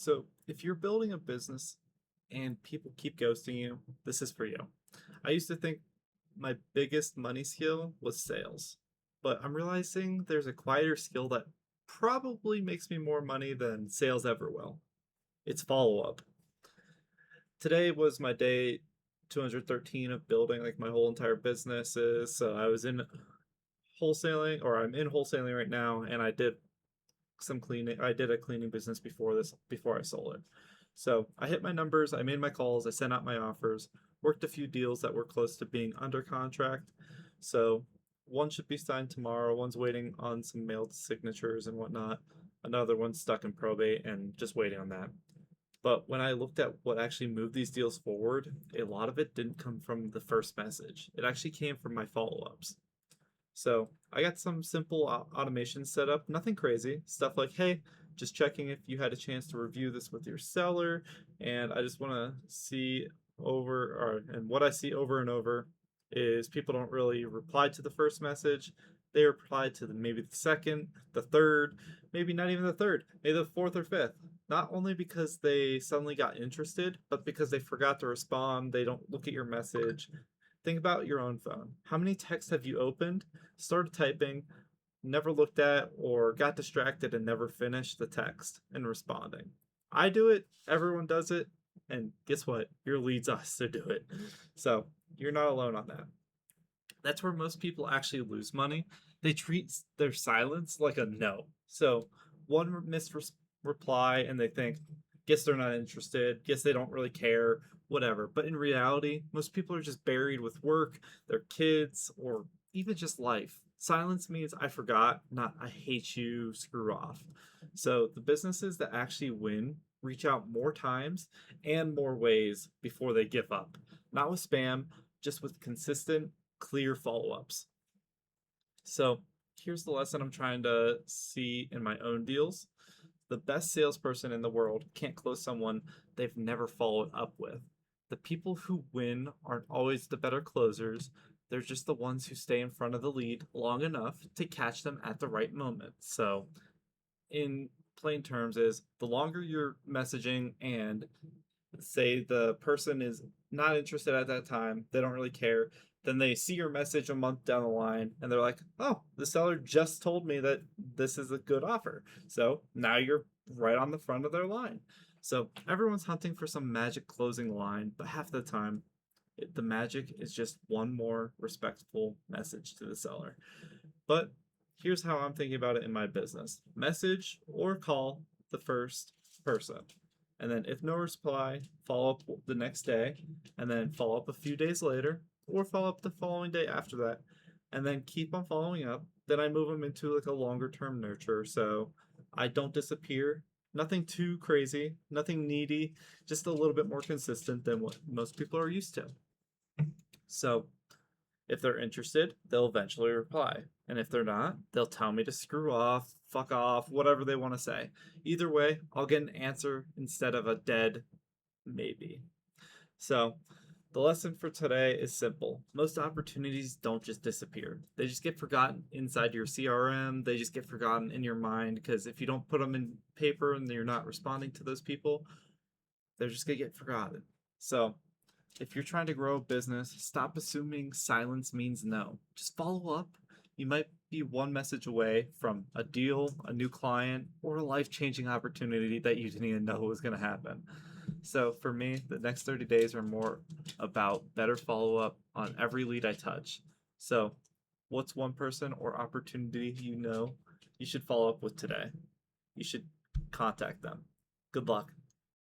So, if you're building a business and people keep ghosting you, this is for you. I used to think my biggest money skill was sales, but I'm realizing there's a quieter skill that probably makes me more money than sales ever will. It's follow up. Today was my day 213 of building like my whole entire businesses. So I was in wholesaling, or I'm in wholesaling right now, and I did some cleaning. I did a cleaning business before I sold it. So I hit my numbers, I made my calls, I sent out my offers, worked a few deals that were close to being under contract. So one should be signed tomorrow, one's waiting on some mailed signatures and whatnot. Another one's stuck in probate and just waiting on that. But when I looked at what actually moved these deals forward, a lot of it didn't come from the first message. It actually came from my follow ups. So I got some simple automation set up, nothing crazy. Stuff like, hey, just checking if you had a chance to review this with your seller, and I just want to see and what I see over and over is people don't really reply to the first message. They reply to maybe the second, the third, maybe not even the third, maybe the fourth or fifth. Not only because they suddenly got interested, but because they forgot to respond. They don't look at your message. Think about your own phone. How many texts have you opened, started typing, never looked at, or got distracted and never finished the text and responding? I do it, everyone does it, and guess what? Your leads also do it. So you're not alone on that. That's where most people actually lose money. They treat their silence like a no. So one missed reply and they think, guess they're not interested, guess they don't really care, whatever. But in reality, most people are just buried with work, their kids, or even just life. Silence means I forgot, not I hate you, screw off. So the businesses that actually win reach out more times and more ways before they give up. Not with spam, just with consistent, clear follow ups. So here's the lesson I'm trying to see in my own deals. The best salesperson in the world can't close someone they've never followed up with. The people who win aren't always the better closers. They're just the ones who stay in front of the lead long enough to catch them at the right moment. So, in plain terms, is the longer you're messaging and say the person is not interested at that time, they don't really care, then they see your message a month down the line and they're like, oh, the seller just told me that this is a good offer. So now you're right on the front of their line. So everyone's hunting for some magic closing line, but half the time, the magic is just one more respectful message to the seller. But here's how I'm thinking about it in my business: message or call the first person. And then, if no reply, follow up the next day, and then follow up a few days later, or follow up the following day after that, and then keep on following up. Then I move them into like a longer term nurture. So I don't disappear. Nothing too crazy, nothing needy, just a little bit more consistent than what most people are used to. So if they're interested, they'll eventually reply. And if they're not, they'll tell me to screw off, fuck off, whatever they want to say. Either way, I'll get an answer instead of a dead maybe. So, the lesson for today is simple. Most opportunities don't just disappear. They just get forgotten inside your CRM. They just get forgotten in your mind because if you don't put them in paper and you're not responding to those people, they're just going to get forgotten. So, if you're trying to grow a business, stop assuming silence means no. Just follow up. You might be one message away from a deal, a new client, or a life changing opportunity that you didn't even know was going to happen. So for me, the next 30 days are more about better follow up on every lead I touch. So, what's one person or opportunity you know you should follow up with today? You should contact them. Good luck.